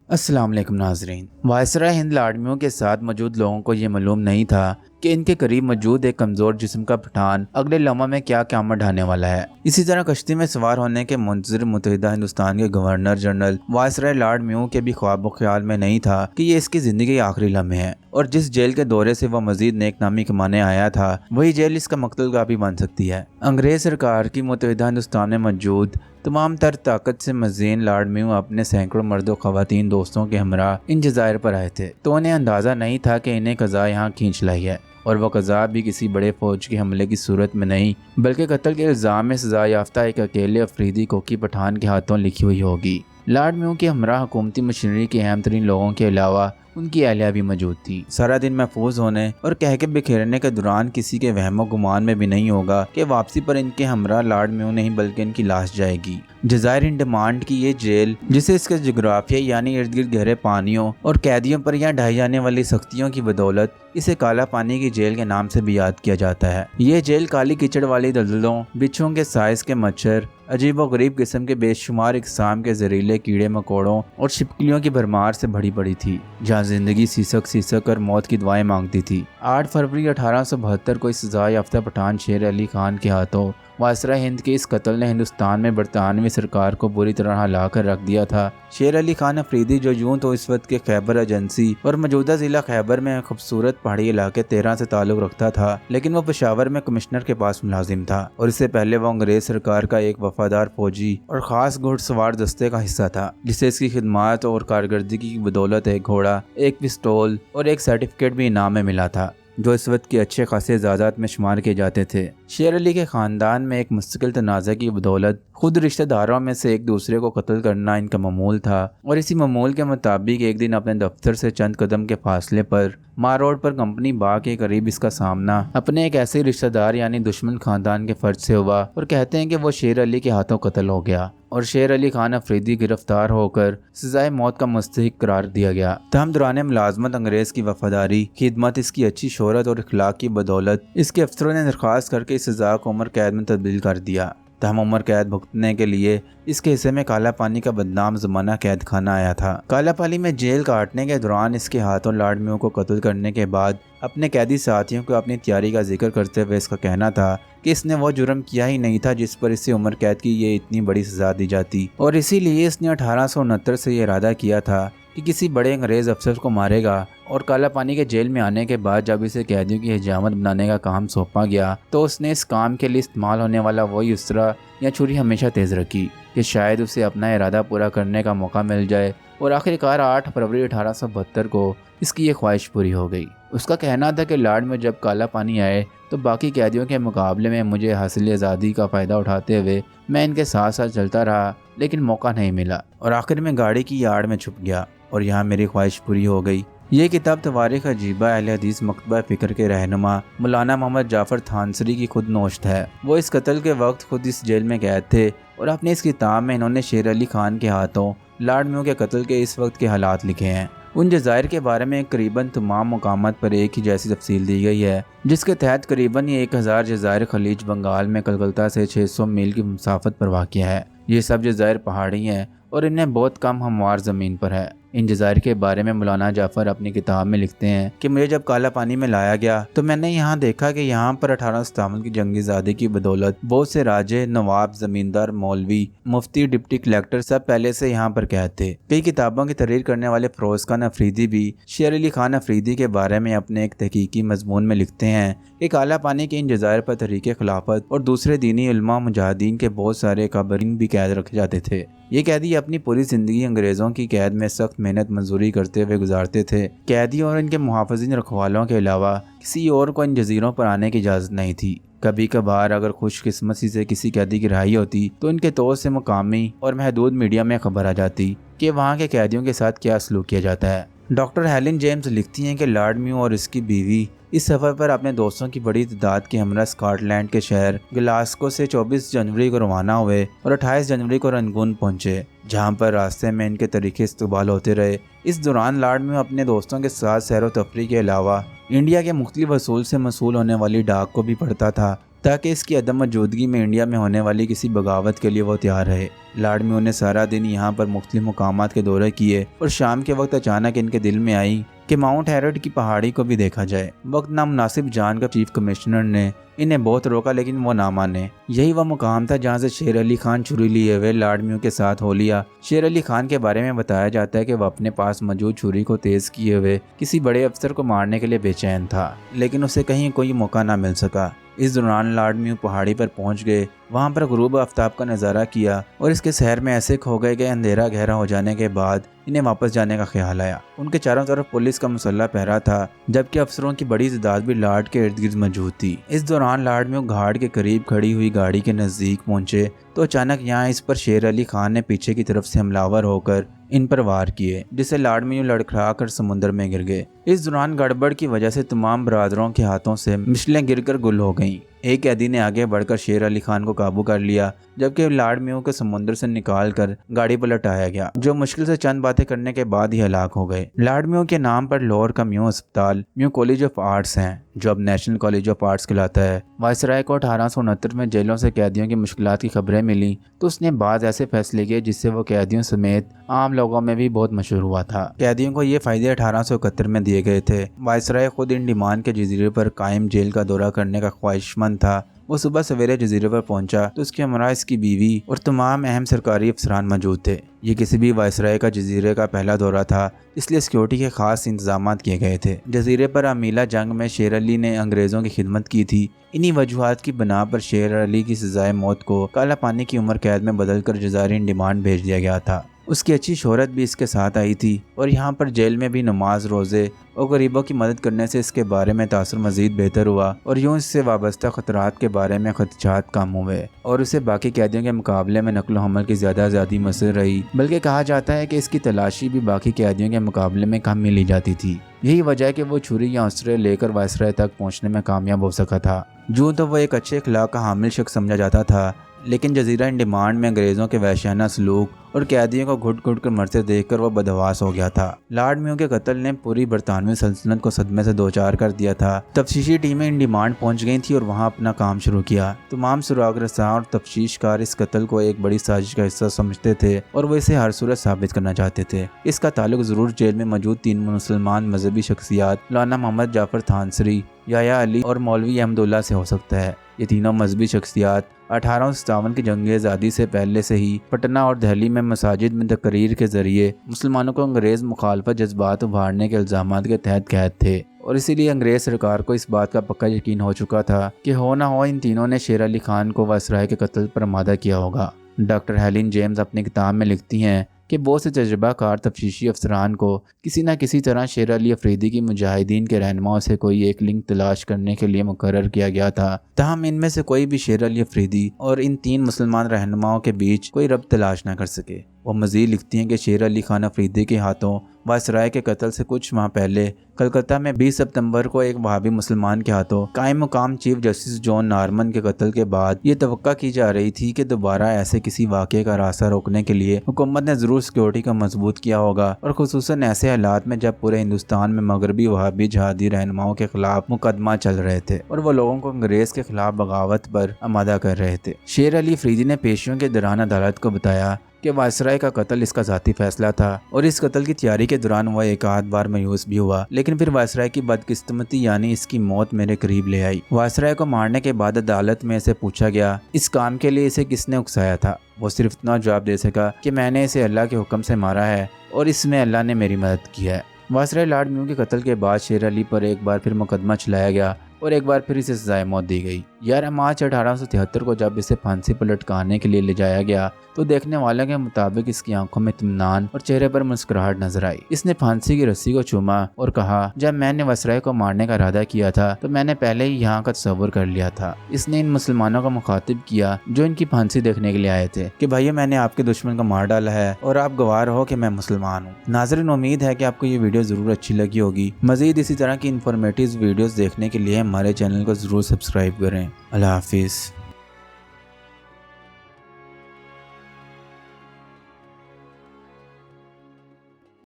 अस्सलाम वालेकुम नाज़रीन। वायसराय हिंद लाडमियों के साथ मौजूद लोगों को ये मालूम नहीं था कि इनके करीब मौजूद एक कमज़ोर जिस्म का पठान अगले लम्हा में क्या क़यामत ढाने वाला है। इसी तरह कश्ती में सवार होने के मुंतज़िर मुत्तहिदा हिंदुस्तान के गवर्नर जनरल वायसराय लाडमियों के भी ख्वाब ख्याल में नहीं था कि ये इसकी ज़िंदगी के आखिरी लम्हे हैं और जिस जेल के दौरे से वह मज़ीद नेक नामी कमाने आया था वही जेल इसका मकतलगाह भी बन सकती है। अंग्रेज़ सरकार की मुत्तहिदा हिंदुस्तान में मौजूद तमाम तर ताकत से मज़ीन लाडमियों अपने सैकड़ों मर्दों ख़वातीन दोस्तों के हमरा इन जज़ायर पर आए थे, तो उन्हें अंदाज़ा नहीं था कि इन्हें क़ज़ा यहाँ खींच लाई है और वह क़ज़ा भी किसी बड़े फ़ौज के हमले की सूरत में नहीं बल्कि कत्ल के इल्ज़ाम में सज़ा याफ्ता एक अकेले अफरीदी कोकी पठान के हाथों लिखी हुई होगी। लाडमियों के हमरा हुकूमती मशीनरी के अहम तरीन लोगों के अलावा उनकी अहलिया भी मौजूद थी। सारा दिन महफूज होने और कह के बिखेरने के दौरान किसी के वहमो गुमान में भी नहीं होगा कि वापसी पर इनके हमरा लाडमियों नहीं बल्कि इनकी लाश जाएगी। जज़ायर इन डिमांड की ये जेल, जिसे इसके जोग्राफिया यानी इर्द गिर्द गहरे पानियों और कैदियों पर यहाँ ढाई जाने वाली सख्तियों की बदौलत इसे काला पानी की जेल के नाम से भी याद किया जाता है। ये जेल काली कीचड़ वाली दलदलों, बिच्छों के साइज के मच्छर, अजीब व गरीब किस्म के बेशुमार इकसाम के जहरीले कीड़े मकोड़ों और छिपकलियों की भरमार से भरी पड़ी थी, जहाँ जिंदगी सीसक सीसक और मौत की दुआएं मांगती थी। 8 फरवरी 1872 को इस सजा याफ्ता पठान शेर अली खान के हाथों वायसराय हिंद के इस कत्ल ने हिंदुस्तान में बरतानवी सरकार को बुरी तरह हिला कर रख दिया था। शेर अली खान अफरीदी, जो यूं तो इस वक्त के खैबर एजेंसी और मौजूदा जिला खैबर में खूबसूरत पहाड़ी इलाके 13 से ताल्लुक रखता था, लेकिन वो पेशावर में कमिश्नर के पास मुलाजिम था और इससे पहले वो अंग्रेज सरकार का एक वफादार फौजी और खास घुड़सवार दस्ते का हिस्सा था, जिसे इसकी खिदमात और कारकर्दगी की बदौलत एक घोड़ा, एक पिस्तौल और एक सर्टिफिकेट भी इनाम में मिला था, जो इस वक्त के अच्छे खासे इजाज़ात में शुमार किए जाते थे। शेर अली के ख़ानदान में एक मुस्तकिल तनाज़ा की बदौलत खुद रिश्तेदारों में से एक दूसरे को कत्ल करना इनका मामूल था और इसी मामूल के मुताबिक एक दिन अपने दफ्तर से चंद कदम के फासले पर मार रोड पर कंपनी बाग के करीब इसका सामना अपने एक ऐसे रिश्तेदार यानी दुश्मन खानदान के फर्ज से हुआ और कहते हैं कि वो शेर अली के हाथों कत्ल हो गया और शेर अली खान अफरीदी गिरफ्तार होकर सजाए मौत का मुस्तहिक करार दिया गया। तहम दौरान मुलाजमत अंग्रेज की वफादारी, खिदमत, इसकी अच्छी शोहरत और इखलाक की बदौलत इसके अफसरों ने दरख्वास्त करके इस सजा को उम्र कैद में तब्दील कर दिया। तहम उम्र कैद भुगतने के लिए इसके हिस्से में काला पानी का बदनाम ज़माना कैद खाना आया था। काला पानी में जेल काटने के दौरान इसके हाथों लाडमियों को कत्ल करने के बाद अपने कैदी साथियों को अपनी तैयारी का जिक्र करते हुए इसका कहना था कि इसने वो जुर्म किया ही नहीं था जिस पर इसे उम्र कैद की ये इतनी बड़ी सजा दी जाती और इसीलिए इसने 1869 से ये इरादा किया था कि किसी बड़े अंग्रेज़ अफसर को मारेगा और काला पानी के जेल में आने के बाद जब इसे कैदियों की हिजामत बनाने का काम सौंपा गया तो उसने इस काम के लिए इस्तेमाल होने वाला वही उसरा या छुरी हमेशा तेज़ रखी कि शायद उसे अपना इरादा पूरा करने का मौका मिल जाए और आखिरकार 8 फरवरी 1872 को इसकी ये ख्वाहिश पूरी हो गई। उसका कहना था कि लाड में जब काला पानी आए तो बाकी कैदियों के मुकाबले में मुझे हासिल आज़ादी का फ़ायदा उठाते हुए मैं इनके साथ साथ चलता रहा, लेकिन मौका नहीं मिला और आखिर में गाड़ी की आड़ में छुप गया और यहाँ मेरी ख्वाहिश पूरी हो गई। ये किताब तवारीख अजीबा अहले हदीस मकतबा फ़िक्र के रहनुमा मौलाना मोहम्मद जाफ़र थानसरी की खुद नोश्त है। वो इस कत्ल के वक्त खुद इस जेल में कैद थे और अपने इस किताब में इन्होंने शेर अली खान के हाथों लाडमियों के कत्ल के इस वक्त के हालात लिखे हैं। उन जज़ायर के बारे में करीबन तमाम मकामात पर एक ही जैसी तफसील दी गई है, जिसके तहत करीबन ये 1000 जज़ायर खलीज बंगाल में कलकत्ता से 600 मील की मुसाफत पर वाक़िया है। ये सब जज़ायर पहाड़ी हैं और इनमें बहुत कम हमवार ज़मीन पर है। इन जज़ायर के बारे में मौलाना जाफ़र अपनी किताब में लिखते हैं कि मुझे जब काला पानी में लाया गया तो मैंने यहाँ देखा कि यहाँ पर 1857 की जंगी ज़ादी की बदौलत बहुत से राजे, नवाब, ज़मींदार, मौलवी, मुफ्ती, डिप्टी कलेक्टर सब पहले से यहाँ पर कैद थे। कई किताबों की तहरीर करने वाले फ़िरोज़ खान अफरीदी भी शेर अली खान अफरीदी के बारे में अपने एक तहकीकी मजमून में लिखते हैं कि काला पानी के इन जज़ायर पर तहरीक खिलाफत और दूसरे दीनी उलमा मुजाहिदीन के बहुत सारे काबरीन भी कैद रखे जाते थे। ये कैदी अपनी पूरी ज़िंदगी अंग्रेज़ों की कैद में सख्त मेहनत मजदूरी करते हुए गुजारते थे। कैदी और इनके मुहाफ़िज़ीन रखवालों के अलावा किसी और को इन जजीरों पर आने की इजाज़त नहीं थी। कभी कभार अगर खुशकिस्मती से किसी कैदी की रिहाई होती तो इनके तौर से मुकामी और महदूद मीडिया में खबर आ जाती कि वहाँ के कैदियों के साथ क्या सलूक किया जाता है। डॉक्टर हेलेन जेम्स लिखती हैं कि लाडमियों और इसकी बीवी इस सफ़र पर अपने दोस्तों की बड़ी तादाद के हमरा स्कॉटलैंड के शहर ग्लासगो से 24 जनवरी को रवाना हुए और 28 जनवरी को रंगून पहुंचे, जहां पर रास्ते में इनके तरीके इस्तकबाल होते रहे। इस दौरान लाडमियों अपने दोस्तों के साथ सैर व तफरीह के अलावा इंडिया के मुख्तलिफ वसूल से मसूल होने वाली डाक को भी पढ़ता था ताकि इसकी अदम मौजूदगी में इंडिया में होने वाली किसी बगावत के लिए वो तैयार रहे। لاڈ میوں نے سارا دن یہاں پر مختلف مقامات کے دورے کیے اور شام کے وقت اچانک ان کے دل میں آئی کہ ماؤنٹ ہیرڈ کی پہاڑی کو بھی دیکھا جائے۔ وقت نامناسب جان کر چیف کمشنر نے انہیں بہت روکا لیکن وہ نہ مانے۔ یہی وہ مقام تھا جہاں سے شیر علی خان چھری لیے ہوئے لاڈ میوں کے ساتھ ہو لیا۔ شیر علی خان کے بارے میں بتایا جاتا ہے کہ وہ اپنے پاس موجود چھری کو تیز کیے ہوئے کسی بڑے افسر کو مارنے کے لیے بے چین تھا، لیکن اسے کہیں کوئی موقع نہ مل سکا۔ اس دوران لاڈ میوں پہاڑی پر پہنچ گئے، وہاں پر غروب آفتاب کا نظارہ کیا اور اس کے سحر میں ایسے کھو گئے کہ اندھیرا گہرا ہو جانے کے بعد انہیں واپس جانے کا خیال آیا۔ ان کے چاروں طرف پولیس کا مسلح پہرا تھا، جبکہ افسروں کی بڑی تعداد بھی لاڈ کے ارد گرد موجود تھی۔ اس دوران لاڈ میوں گھاٹ کے قریب کھڑی ہوئی گاڑی کے نزدیک پہنچے تو اچانک یہاں اس پر شیر علی خان نے پیچھے کی طرف سے حملہ ہو کر ان پر وار کیے، جس سے لاڈ میوں لڑکھڑا کر سمندر میں گر گئے۔ اس دوران گڑبڑ کی وجہ سے تمام برادروں کے ہاتھوں سے مشلیں گر کر گل ہو گئیں۔ ایک قیدی نے آگے بڑھ کر شیر علی خان کو قابو کر لیا، جبکہ لاڈ میوں کو سمندر سے نکال کر گاڑی پر لٹایا گیا، جو مشکل سے چند باتیں کرنے کے بعد ہی ہلاک ہو گئے۔ لاڈ میوں کے نام پر لاہور کا میوں اسپتال میوں کالج آف آرٹس ہے، جو اب نیشنل کالج آف آرٹس کہلاتا ہے۔ وائسرائے کو 1869 میں جیلوں سے قیدیوں کی مشکلات کی خبریں ملی تو اس نے بعض ایسے فیصلے کیے جس سے وہ قیدیوں سمیت عام لوگوں میں بھی بہت مشہور ہوا تھا۔ قیدیوں کو یہ فائدے 1871 میں دیے گئے تھے۔ وائسرائے خود انڈیمان کے جزیرے پر قائم جیل کا دورہ کرنے کا خواہش مند تھا۔ وہ صبح سویرے جزیرے پر پہنچا تو اس کے ہمراہ اس کی بیوی اور تمام اہم سرکاری افسران موجود تھے۔ یہ کسی بھی وائسرائے کا جزیرے کا پہلا دورہ تھا، اس لیے سیکورٹی کے خاص انتظامات کیے گئے تھے۔ جزیرے پر امیلا جنگ میں شیر علی نے انگریزوں کی خدمت کی تھی۔ انہی وجوہات کی بنا پر شیر علی کی سزائے موت کو کالا پانی کی عمر قید میں بدل کر جزائر انڈیمان بھیج دیا گیا تھا۔ اس کی اچھی شہرت بھی اس کے ساتھ آئی تھی اور یہاں پر جیل میں بھی نماز، روزے اور غریبوں کی مدد کرنے سے اس کے بارے میں تاثر مزید بہتر ہوا اور یوں اس سے وابستہ خطرات کے بارے میں خدشات کم ہوئے اور اسے باقی قیدیوں کے مقابلے میں نقل و حمل کی زیادہ زیادی مؤثر رہی، بلکہ کہا جاتا ہے کہ اس کی تلاشی بھی باقی قیدیوں کے مقابلے میں کم ملی جاتی تھی۔ یہی وجہ ہے کہ وہ چھری یا اسرے لے کر وائسرائے تک پہنچنے میں کامیاب ہو سکا تھا۔ جو تو وہ ایک اچھے اخلاق کا حامل شخص سمجھا جاتا تھا، لیکن جزیرہ انڈیمان میں انگریزوں کے وحشیانہ سلوک اور قیدیوں کو گھٹ گھٹ کر مرتے دیکھ کر وہ بدحواس ہو گیا تھا۔ لاڈ میوں کے قتل نے پوری برطانوی سلطنت کو صدمے سے دوچار کر دیا تھا۔ تفتیشی ٹیمیں انڈیمان پہنچ گئی تھی اور وہاں اپنا کام شروع کیا۔ تمام سراغ رساں اور تفتیش کار اس قتل کو ایک بڑی سازش کا حصہ سمجھتے تھے اور وہ اسے ہر صورت ثابت کرنا چاہتے تھے۔ اس کا تعلق ضرور جیل میں موجود 3 مسلمان مذہبی شخصیات مولانا محمد جعفر تھانسری، یحییٰ علی اور مولوی احمد اللہ سے ہو سکتا ہے۔ یہ تینوں مذہبی شخصیات 1857 کی جنگ آزادی سے پہلے سے ہی پٹنہ اور دہلی میں مساجد میں تقریر کے ذریعے مسلمانوں کو انگریز مخالفت جذبات ابھارنے کے الزامات کے تحت قید تھے، اور اسی لیے انگریز سرکار کو اس بات کا پکا یقین ہو چکا تھا کہ ہو نہ ہو ان تینوں نے شیر علی خان کو وائسرائے کے قتل پر آمادہ کیا ہوگا۔ ڈاکٹر ہیلن جیمز اپنی کتاب میں لکھتی ہیں کہ بہت سے تجربہ کار تفتیشی افسران کو کسی نہ کسی طرح شیر علی افریدی کی مجاہدین کے رہنماؤں سے کوئی ایک لنک تلاش کرنے کے لیے مقرر کیا گیا تھا، تاہم ان میں سے کوئی بھی شیر علی افریدی اور ان 3 مسلمان رہنماؤں کے بیچ کوئی ربط تلاش نہ کر سکے۔ وہ مزید لکھتی ہیں کہ شیر علی خان افریدی کے ہاتھوں وائسرائے کے قتل سے کچھ ماہ پہلے کلکتہ میں 20 ستمبر کو ایک وہابی مسلمان کے ہاتھوں قائم مقام چیف جسٹس جان نارمن کے قتل کے بعد یہ توقع کی جا رہی تھی کہ دوبارہ ایسے کسی واقعے کا راستہ روکنے کے لیے حکومت نے ضرور سیکورٹی کو مضبوط کیا ہوگا، اور خصوصاً ایسے حالات میں جب پورے ہندوستان میں مغربی وہابی جہادی رہنماؤں کے خلاف مقدمہ چل رہے تھے اور وہ لوگوں کو انگریز کے خلاف بغاوت پر آمادہ کر رہے تھے۔ شیر علی افریدی نے پیشیوں کے دوران عدالت کو بتایا کہ وائسرائے کا قتل اس کا ذاتی فیصلہ تھا اور اس قتل کی تیاری کے دوران وہ ایک آدھ بار مایوس بھی ہوا، لیکن پھر وائسرائے کی بدقسمتی یعنی اس کی موت میرے قریب لے آئی۔ وائسرائے کو مارنے کے بعد عدالت میں اسے پوچھا گیا اس کام کے لیے اسے کس نے اکسایا تھا۔ وہ صرف اتنا جواب دے سکا کہ میں نے اسے اللہ کے حکم سے مارا ہے اور اس میں اللہ نے میری مدد کی ہے۔ وائسرائے لاڈ میوں کے قتل کے بعد شیر علی پر ایک بار پھر مقدمہ چلایا گیا اور ایک بار پھر اسے سزائے موت دی گئی۔ 11 مارچ 1873 کو جب اسے پھانسی پر لٹکانے کے لیے لے جایا گیا تو دیکھنے والوں کے مطابق اس کی آنکھوں میں اطمینان اور چہرے پر مسکراہٹ نظر آئی۔ اس نے پھانسی کی رسی کو چوما اور کہا، جب میں نے وائسرائے کو مارنے کا ارادہ کیا تھا تو میں نے پہلے ہی یہاں کا تصور کر لیا تھا۔ اس نے ان مسلمانوں کو مخاطب کیا جو ان کی پھانسی دیکھنے کے لیے آئے تھے کہ بھائیو، میں نے آپ کے دشمن کو مار ڈالا ہے اور آپ گواہ ہو کہ میں مسلمان ہوں۔ ناظرین، امید ہے کہ آپ کو یہ ویڈیو ضرور اچھی لگی ہوگی۔ مزید اسی طرح کی انفارمیٹیو ویڈیوز دیکھنے کے لیے ہمارے چینل کو ضرور سبسکرائب کریں۔ اللہ حافظ۔